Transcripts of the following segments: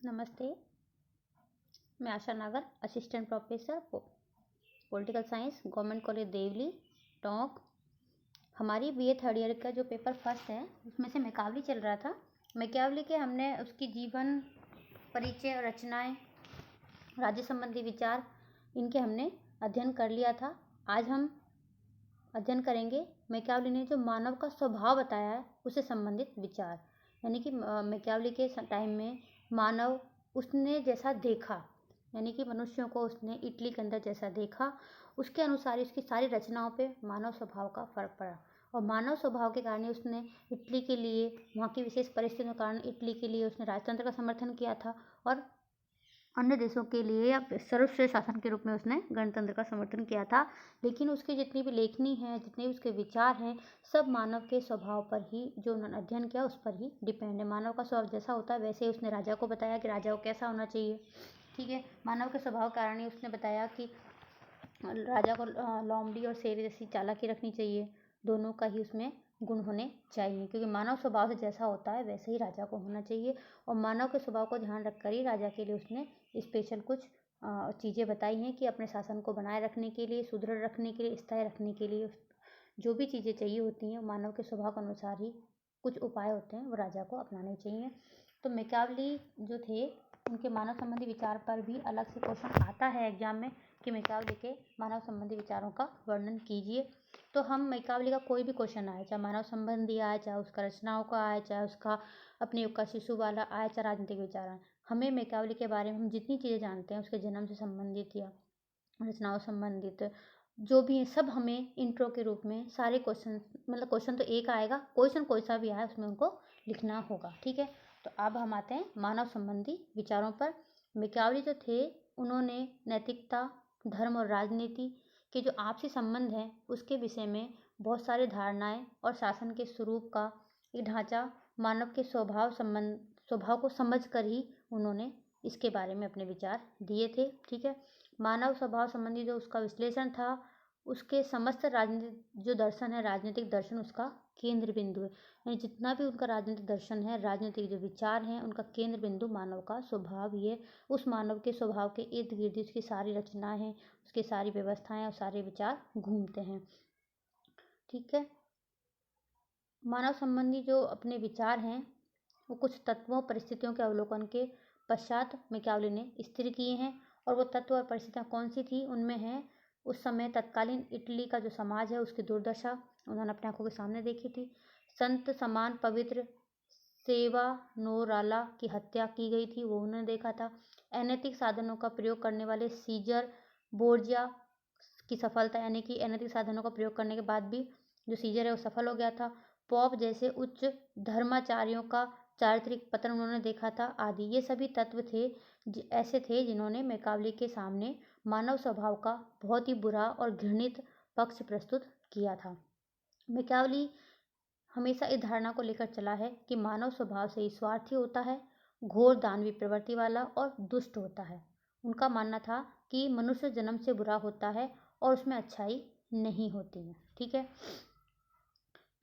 नमस्ते। मैं Asha Nagar, assistant professor political science, government college Deoli, Tonk. हमारी बीए थर्ड ईयर का जो पेपर फर्स्ट है उसमें से मैकावली चल रहा था। मैकावली के हमने उसकी जीवन, परिचय, रचनाएं, राज्य संबंधी विचार, इनके हमने अध्ययन कर लिया था। आज हम अध्ययन करेंगे मैकावली ने जो मानव का स्वभाव बताया है उससे संबंधित विचार। यानी कि मैकावली के टाइम में मानव उसने जैसा देखा, यानी कि मनुष्यों को उसने इटली के अंदर जैसा देखा, उसके अनुसार उसकी सारी रचनाओं पे मानव स्वभाव का फर्क पड़ा। और मानव स्वभाव के कारण उसने इटली के लिए, वहाँ की विशेष परिस्थितियों के कारण इटली के लिए उसने राजतंत्र का समर्थन किया था और अन्य देशों के लिए या सर्वश्रेष्ठ शासन के रूप में उसने गणतंत्र का समर्थन किया था। लेकिन उसकी जितनी भी लेखनी है, जितने भी उसके विचार हैं, सब मानव के स्वभाव पर ही, जो उन्होंने अध्ययन किया उस पर ही डिपेंड है। मानव का स्वभाव जैसा होता है वैसे ही उसने राजा को बताया कि राजा को कैसा होना चाहिए। ठीक है, मानव के स्वभाव के कारण ही उसने बताया कि राजा को लोमड़ी और शेर जैसी चालाकी रखनी चाहिए, दोनों का ही उसमें गुण होने चाहिए, क्योंकि मानव स्वभाव से जैसा होता है वैसे ही राजा को होना चाहिए। और मानव के स्वभाव को ध्यान रखकर ही राजा के लिए उसने स्पेशल कुछ चीज़ें बताई हैं कि अपने शासन को बनाए रखने के लिए, सुदृढ़ रखने के लिए, स्थायी रखने के लिए जो भी चीज़ें चाहिए होती हैं मानव के स्वभाव के अनुसार ही कुछ उपाय होते हैं वो राजा को अपनाने चाहिए। तो मैकावली जो थे उनके मानव संबंधी विचार पर भी अलग से क्वेश्चन आता है एग्जाम में कि मैकावली के मानव संबंधी विचारों का वर्णन कीजिए। तो हम मैकावली का कोई भी क्वेश्चन आए, चाहे मानव संबंधी आए, चाहे उसका रचनाओं का आए, चाहे उसका अपने युग का शिशु वाला आए, चाहे राजनीतिक विचार आए, हमें मैकावली के बारे में हम जितनी चीज़ें जानते हैं उसके जन्म से संबंधित या रचनाओं संबंधित जो भी है सब हमें इंट्रो के रूप में सारे क्वेश्चन, मतलब क्वेश्चन तो एक आएगा, क्वेश्चन कोई सा भी आए उसमें उनको लिखना होगा। ठीक है, तो अब हम आते हैं मानव संबंधी विचारों पर। मैकावली जो थे उन्होंने नैतिकता, धर्म और राजनीति के जो आपसी संबंध हैं उसके विषय में बहुत सारी धारणाएं और शासन के स्वरूप का एक ढांचा, मानव के स्वभाव को समझ कर ही उन्होंने इसके बारे में अपने विचार दिए थे। ठीक है, मानव स्वभाव संबंधी जो उसका विश्लेषण था, उसके समस्त राजनीतिक जो दर्शन है, राजनीतिक दर्शन उसका केंद्र बिंदु है। यानी जितना भी उनका राजनीतिक दर्शन है, राजनीतिक जो विचार हैं, उनका केंद्र बिंदु मानव का स्वभाव ही है। उस मानव के स्वभाव के इर्द गिर्द उसकी सारी रचनाएं हैं, उसकी सारी व्यवस्थाएं और सारे विचार घूमते हैं। ठीक है, मानव संबंधी जो अपने विचार हैं वो कुछ तत्वों, परिस्थितियों के अवलोकन के पश्चात मैकावली ने स्थिर किए हैं। और वो तत्व और परिस्थितियाँ कौन सी थी, उनमें है उस समय तत्कालीन इटली का जो समाज है उसकी दुर्दशा उन्होंने अपने आंखों के सामने देखी थी। संत समान पवित्र सेवानोराला की हत्या की गई थी, वो उन्होंने देखा था। अनैतिक साधनों का प्रयोग करने वाले सीजर बोर्जिया की सफलता, यानी कि अनैतिक साधनों का प्रयोग करने के बाद भी जो सीजर है वो सफल हो गया था। पॉप जैसे उच्च धर्माचार्यों का चारित्रिक पतन उन्होंने देखा था आदि। ये सभी तत्व थे ऐसे थे जिन्होंने मैकावली के सामने मानव स्वभाव का बहुत ही बुरा और घृणित पक्ष प्रस्तुत किया था। मैकावली हमेशा इस धारणा को लेकर चला है कि मानव स्वभाव से ही स्वार्थी होता है, घोर दानवी प्रवृत्ति वाला और दुष्ट होता है। उनका मानना था कि मनुष्य जन्म से बुरा होता है और उसमें अच्छाई नहीं होती है। ठीक है,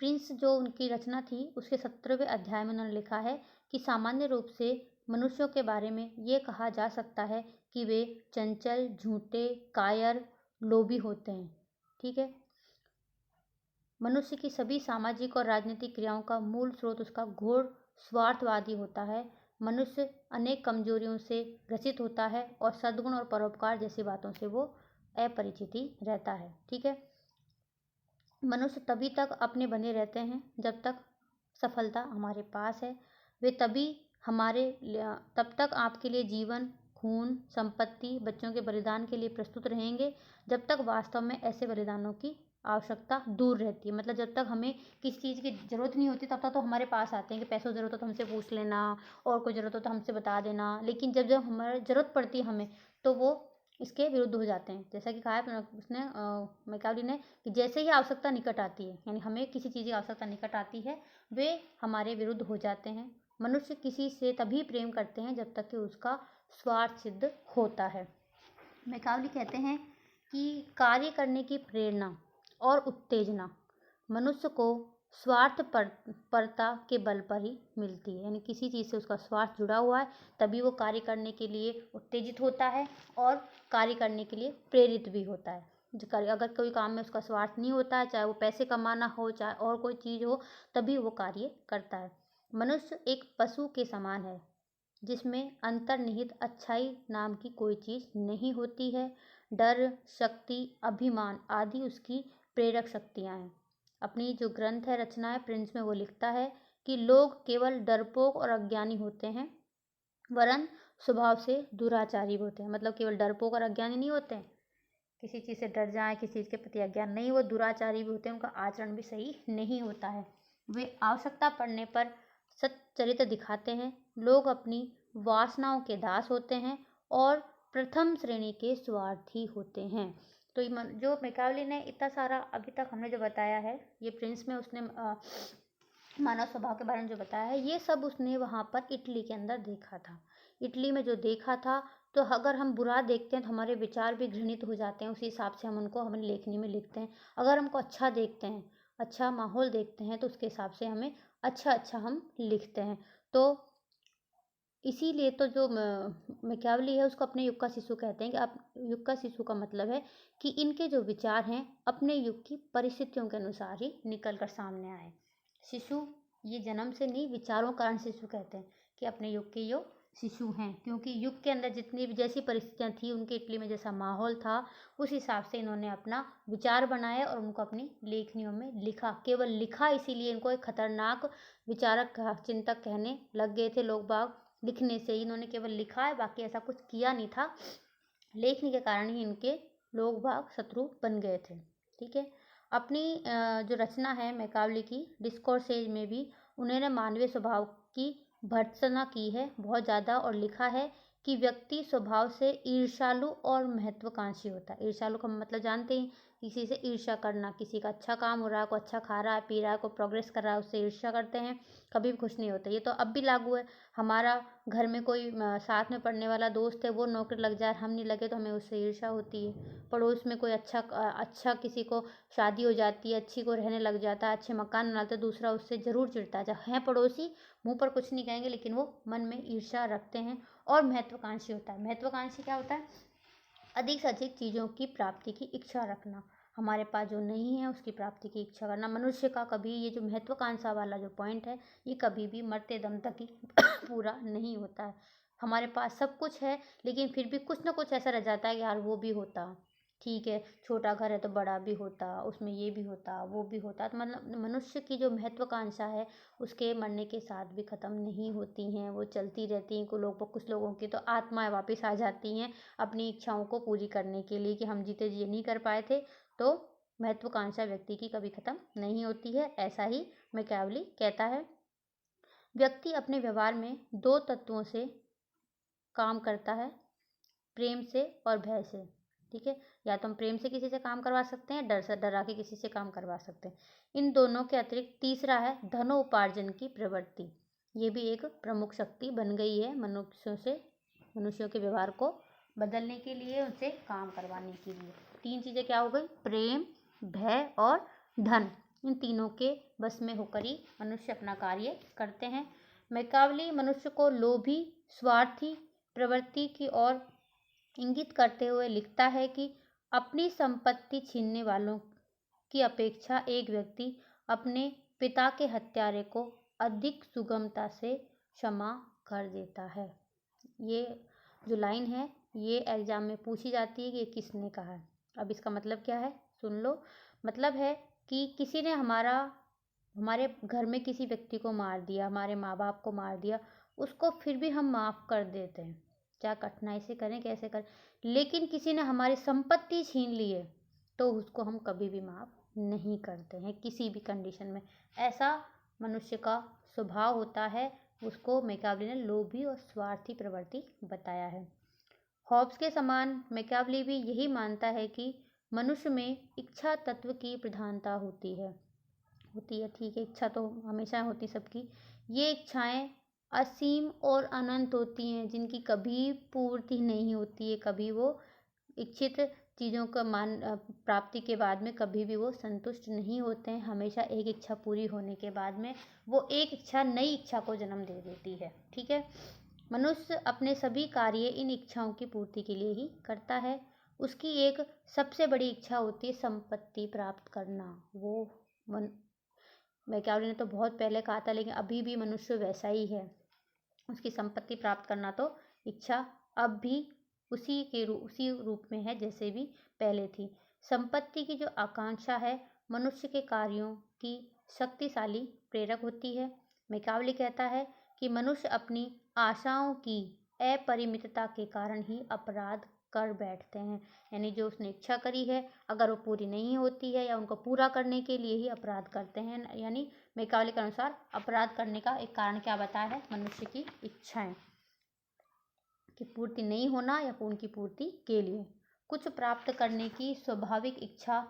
प्रिंस जो उनकी रचना थी उसके 17वें अध्याय में उन्होंने लिखा है कि सामान्य रूप से मनुष्यों के बारे में ये कहा जा सकता है कि वे चंचल, झूठे, कायर, लोभी होते हैं। ठीक है, मनुष्य की सभी सामाजिक और राजनीतिक क्रियाओं का मूल स्रोत उसका घोर स्वार्थवादी होता है। मनुष्य अनेक कमजोरियों से ग्रसित होता है और सद्गुण और परोपकार जैसी बातों से वो अपरिचित ही रहता है। ठीक है, मनुष्य तभी तक अपने बने रहते हैं जब तक सफलता हमारे पास है। वे तभी तब तक आपके लिए जीवन, खून, संपत्ति, बच्चों के बलिदान के लिए प्रस्तुत रहेंगे जब तक वास्तव में ऐसे बलिदानों की आवश्यकता दूर रहती है। मतलब जब तक हमें किसी चीज़ की ज़रूरत नहीं होती तब तक तो हमारे पास आते हैं कि पैसों ज़रूरत हो तो हमसे पूछ लेना, और कोई ज़रूरत हो तो हमसे बता देना। लेकिन जब जब हमारी ज़रूरत पड़ती है हमें, तो वो इसके विरुद्ध हो जाते हैं। जैसा कि कहा है उसने मैकावली ने कि जैसे ही आवश्यकता निकट आती है, यानी हमें किसी चीज़ की आवश्यकता निकट आती है, वे हमारे विरुद्ध हो जाते हैं। मनुष्य किसी से तभी प्रेम करते हैं जब तक कि उसका स्वार्थ सिद्ध होता है। मैकावली कहते हैं कि कार्य करने की प्रेरणा और उत्तेजना मनुष्य को स्वार्थपरता के बल पर ही मिलती है, यानी किसी चीज़ से उसका स्वार्थ जुड़ा हुआ है तभी वो कार्य करने के लिए उत्तेजित होता है और कार्य करने के लिए प्रेरित भी होता है। अगर कोई काम में उसका स्वार्थ नहीं होता है, चाहे वो पैसे कमाना हो चाहे और कोई चीज़ हो, तभी वो कार्य करता है। मनुष्य एक पशु के समान है जिसमें अंतर्निहित अच्छाई नाम की कोई चीज़ नहीं होती है। डर, शक्ति, अभिमान आदि उसकी प्रेरक शक्तियाँ हैं। अपनी जो ग्रंथ है, रचना है, प्रिंस में वो लिखता है कि लोग केवल डरपोक और अज्ञानी होते हैं, वरन स्वभाव से दुराचारी होते हैं। मतलब केवल डरपोक और अज्ञानी नहीं होते हैं, किसी चीज़ से डर जाए, किसी चीज़ के प्रति अज्ञान नहीं, वो दुराचारी भी होते हैं, उनका आचरण भी सही नहीं होता है। वे आवश्यकता पड़ने पर सच्चरित्र दिखाते हैं। लोग अपनी वासनाओं के दास होते हैं और प्रथम श्रेणी के स्वार्थी होते हैं। तो जो मैकियावेली ने इतना सारा अभी तक हमने जो बताया है, ये प्रिंस में उसने मानव स्वभाव के बारे में जो बताया है, ये सब उसने वहाँ पर इटली के अंदर देखा था। इटली में जो देखा था, तो अगर हम बुरा देखते हैं तो हमारे विचार भी घृणित हो जाते हैं, उसी हिसाब से हम उनको हमारी लेखनी में लिखते हैं। अगर हमको अच्छा देखते हैं, अच्छा माहौल देखते हैं, तो उसके हिसाब से हमें अच्छा हम लिखते हैं। तो इसीलिए तो जो मैकियावेली है उसको अपने युग का शिशु कहते हैं। कि आप युग का शिशु का मतलब है कि इनके जो विचार हैं अपने युग की परिस्थितियों के अनुसार ही निकल कर सामने आए। शिशु ये जन्म से नहीं, विचारों कारण शिशु कहते हैं कि अपने युग के यो शिशु हैं, क्योंकि युग के अंदर जितनी भी जैसी परिस्थितियाँ थी, उनके इटली में जैसा माहौल था, उस हिसाब से इन्होंने अपना विचार बनाए और उनको अपनी लेखनियों में लिखा। केवल लिखा, इसीलिए इनको एक खतरनाक विचारक चिंतक कहने लग गए थे लोग बाग। लिखने से ही इन्होंने केवल लिखा है, बाकी ऐसा कुछ किया नहीं था। लेखनी के कारण ही इनके लोग बाग शत्रु बन गए थे। ठीक है। अपनी जो रचना है मैकियावेली की, डिस्कोर्सेज में भी उन्होंने मानवीय स्वभाव की भर्त्सना की है बहुत ज़्यादा, और लिखा है कि व्यक्ति स्वभाव से ईर्ष्यालु और महत्वाकांक्षी होता है। ईर्ष्यालु का मतलब जानते ही, किसी से ईर्ष्या करना, किसी का अच्छा काम हो रहा है, कोई अच्छा खा रहा है, पी रहा है, कोई प्रोग्रेस कर रहा है, उससे ईर्ष्या करते हैं, कभी भी खुश नहीं होते। ये तो अब भी लागू है। हमारा घर में कोई साथ में पढ़ने वाला दोस्त है, वो नौकरी लग जाए, हम नहीं लगे, तो हमें उससे ईर्ष्या होती है। पड़ोस में कोई अच्छा किसी को शादी हो जाती है, अच्छी को रहने लग जाता है, अच्छे मकान बनाते, दूसरा उससे ज़रूर चिढ़ता है। चाहे हैं पड़ोसी, मुंह पर कुछ नहीं कहेंगे, लेकिन वो मन में ईर्ष्या रखते हैं। और महत्वाकांक्षी होता है। महत्वाकांक्षी क्या होता है? अधिक से अधिक चीज़ों की प्राप्ति की इच्छा रखना, हमारे पास जो नहीं है उसकी प्राप्ति की इच्छा करना। मनुष्य का कभी ये जो महत्वाकांक्षा वाला जो पॉइंट है, ये कभी भी मरते दम तक ही पूरा नहीं होता है। हमारे पास सब कुछ है, लेकिन फिर भी कुछ ना कुछ ऐसा रह जाता है कि यार वो भी होता, ठीक है, छोटा घर है तो बड़ा भी होता, उसमें ये भी होता, वो भी होता। तो मतलब मनुष्य की जो महत्वाकांक्षा है, उसके मरने के साथ भी ख़त्म नहीं होती हैं, वो चलती रहती हैं। कुछ लोगों की तो आत्माएं वापस आ जाती हैं अपनी इच्छाओं को पूरी करने के लिए, कि हम जीते जी नहीं कर पाए थे। तो महत्वाकांक्षा व्यक्ति की कभी ख़त्म नहीं होती है, ऐसा ही मैकियावेली कहता है। व्यक्ति अपने व्यवहार में दो तत्वों से काम करता है, प्रेम से और भय से। ठीक है, या तो हम प्रेम से किसी से काम करवा सकते हैं, डर से डरा के किसी से काम करवा सकते हैं। इन दोनों के अतिरिक्त तीसरा है धनोपार्जन की प्रवृत्ति। ये भी एक प्रमुख शक्ति बन गई है मनुष्यों के व्यवहार को बदलने के लिए, उनसे काम करवाने के लिए। तीन चीज़ें क्या हो गई? प्रेम, भय और धन। इन तीनों के बस में होकर ही मनुष्य अपना कार्य करते हैं। मैकियावेली मनुष्य को लोभी, स्वार्थी प्रवृत्ति की ओर इंगित करते हुए लिखता है कि अपनी संपत्ति छीनने वालों की अपेक्षा एक व्यक्ति अपने पिता के हत्यारे को अधिक सुगमता से क्षमा कर देता है। ये जो लाइन है, ये एग्जाम में पूछी जाती है कि ये किसने कहा है। अब इसका मतलब क्या है, सुन लो। मतलब है कि किसी ने हमारे घर में किसी व्यक्ति को मार दिया, हमारे माँ बाप को मार दिया, उसको फिर भी हम माफ़ कर देते हैं, क्या कठिनाई से करें, कैसे करें। लेकिन किसी ने हमारी संपत्ति छीन ली है, तो उसको हम कभी भी माफ़ नहीं करते हैं, किसी भी कंडीशन में। ऐसा मनुष्य का स्वभाव होता है, उसको मैकियावेली ने लोभी और स्वार्थी प्रवृत्ति बताया है। हॉब्स के समान मैकियावेली भी यही मानता है कि मनुष्य में इच्छा तत्व की प्रधानता होती है। ठीक है, इच्छा तो हमेशा होती सबकी। ये इच्छाएं असीम और अनंत होती हैं, जिनकी कभी पूर्ति नहीं होती है, कभी वो इच्छित चीज़ों का प्राप्ति के बाद में कभी भी वो संतुष्ट नहीं होते हैं। हमेशा एक इच्छा पूरी होने के बाद में वो एक इच्छा नई इच्छा को जन्म दे देती है। ठीक है, मनुष्य अपने सभी कार्य इन इच्छाओं की पूर्ति के लिए ही करता है। उसकी एक सबसे बड़ी इच्छा होती है संपत्ति प्राप्त करना। वो मैकियावेली ने तो बहुत पहले कहा था, लेकिन अभी भी मनुष्य वैसा ही है। उसकी संपत्ति प्राप्त करना तो इच्छा अब भी उसी रूप में है जैसे भी पहले थी। संपत्ति की जो आकांक्षा है मनुष्य के कार्यों की शक्तिशाली प्रेरक होती है। मैकियावेली कहता है कि मनुष्य अपनी आशाओं की अपरिमितता के कारण ही अपराध कर बैठते हैं। यानी जो उसने इच्छा करी है अगर वो पूरी नहीं होती है या उनको पूरा करने के लिए ही अपराध करते हैं। यानी मैकियावेली के अनुसार अपराध करने का एक कारण क्या बताया है? मनुष्य की इच्छाएं की पूर्ति नहीं होना या उनकी पूर्ति के लिए कुछ प्राप्त करने की स्वाभाविक इच्छा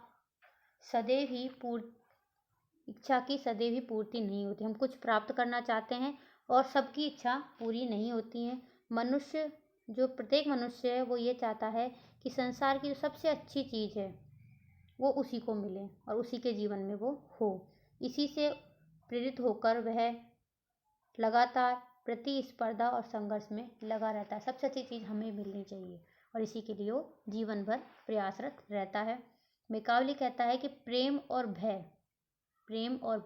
की सदैव ही पूर्ति नहीं होती। हम कुछ प्राप्त करना चाहते हैं और सबकी इच्छा पूरी नहीं होती है। प्रत्येक मनुष्य है वो ये चाहता है कि संसार की जो सबसे अच्छी चीज़ है वो उसी को मिले और उसी के जीवन में वो हो। इसी से प्रेरित होकर वह लगातार प्रतिस्पर्धा और संघर्ष में लगा रहता है। सबसे अच्छी चीज़ हमें मिलनी चाहिए और इसी के लिए वो जीवन भर प्रयासरत रहता है। मैकियावेली कहता है कि प्रेम और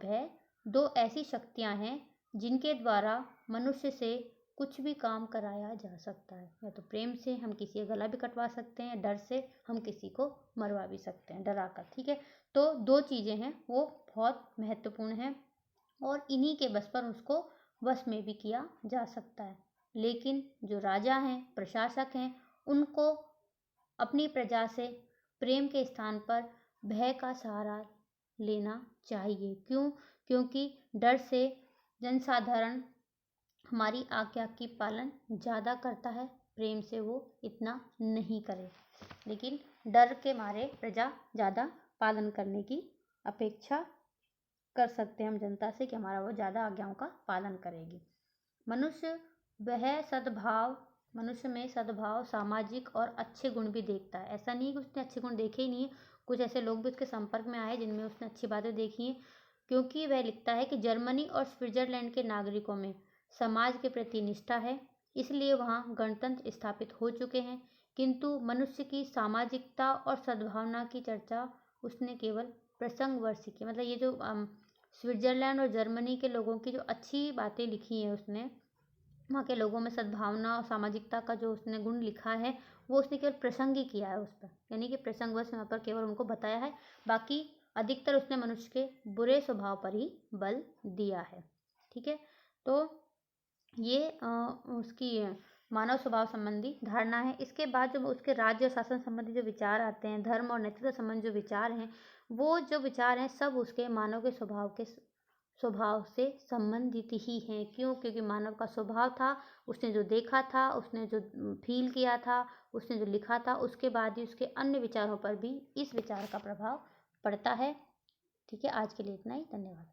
भय दो ऐसी शक्तियां हैं जिनके द्वारा मनुष्य से कुछ भी काम कराया जा सकता है। या तो प्रेम से हम किसी का गला भी कटवा सकते हैं, डर से हम किसी को मरवा भी सकते हैं डरा कर। ठीक है, तो दो चीज़ें हैं वो बहुत महत्वपूर्ण हैं और इन्हीं के बस पर उसको वश में भी किया जा सकता है। लेकिन जो राजा हैं, प्रशासक हैं, उनको अपनी प्रजा से प्रेम के स्थान पर भय का सहारा लेना चाहिए। क्यों? क्योंकि डर से जनसाधारण हमारी आज्ञा की पालन ज़्यादा करता है, प्रेम से वो इतना नहीं करे। लेकिन डर के मारे प्रजा ज़्यादा पालन करने की अपेक्षा कर सकते हैं हम जनता से कि हमारा वो ज़्यादा आज्ञाओं का पालन करेगी। मनुष्य में सद्भाव, सामाजिक और अच्छे गुण भी देखता है। ऐसा नहीं कि उसने अच्छे गुण देखे ही नहीं है, कुछ ऐसे लोग भी उसके संपर्क में आए जिनमें उसने अच्छी बातें देखी हैं। क्योंकि वह लिखता है कि जर्मनी और स्विट्जरलैंड के नागरिकों में समाज के प्रति निष्ठा है, इसलिए वहाँ गणतंत्र स्थापित हो चुके हैं। किंतु मनुष्य की सामाजिकता और सद्भावना की चर्चा उसने केवल प्रसंगवश की। मतलब ये जो स्विट्जरलैंड और जर्मनी के लोगों की जो अच्छी बातें लिखी हैं उसने, वहाँ के लोगों में सद्भावना और सामाजिकता का जो उसने गुण लिखा है वो उसने केवल प्रसंग ही किया है उस पर। यानी कि प्रसंगवश यहाँ पर केवल उनको बताया है, बाकी अधिकतर उसने मनुष्य के बुरे स्वभाव पर ही बल दिया है। ठीक है, तो ये उसकी मानव स्वभाव संबंधी धारणा है। इसके बाद जो उसके राज्य और शासन संबंधी जो विचार आते हैं, धर्म और नैतिकता संबंधी जो विचार हैं, वो जो विचार हैं सब उसके मानव के स्वभाव से संबंधित ही हैं। क्यों? क्योंकि मानव का स्वभाव था, उसने जो देखा था, उसने जो फील किया था, उसने जो लिखा था, उसके बाद ही उसके अन्य विचारों पर भी इस विचार का प्रभाव पड़ता है। ठीक है, आज के लिए इतना ही। धन्यवाद।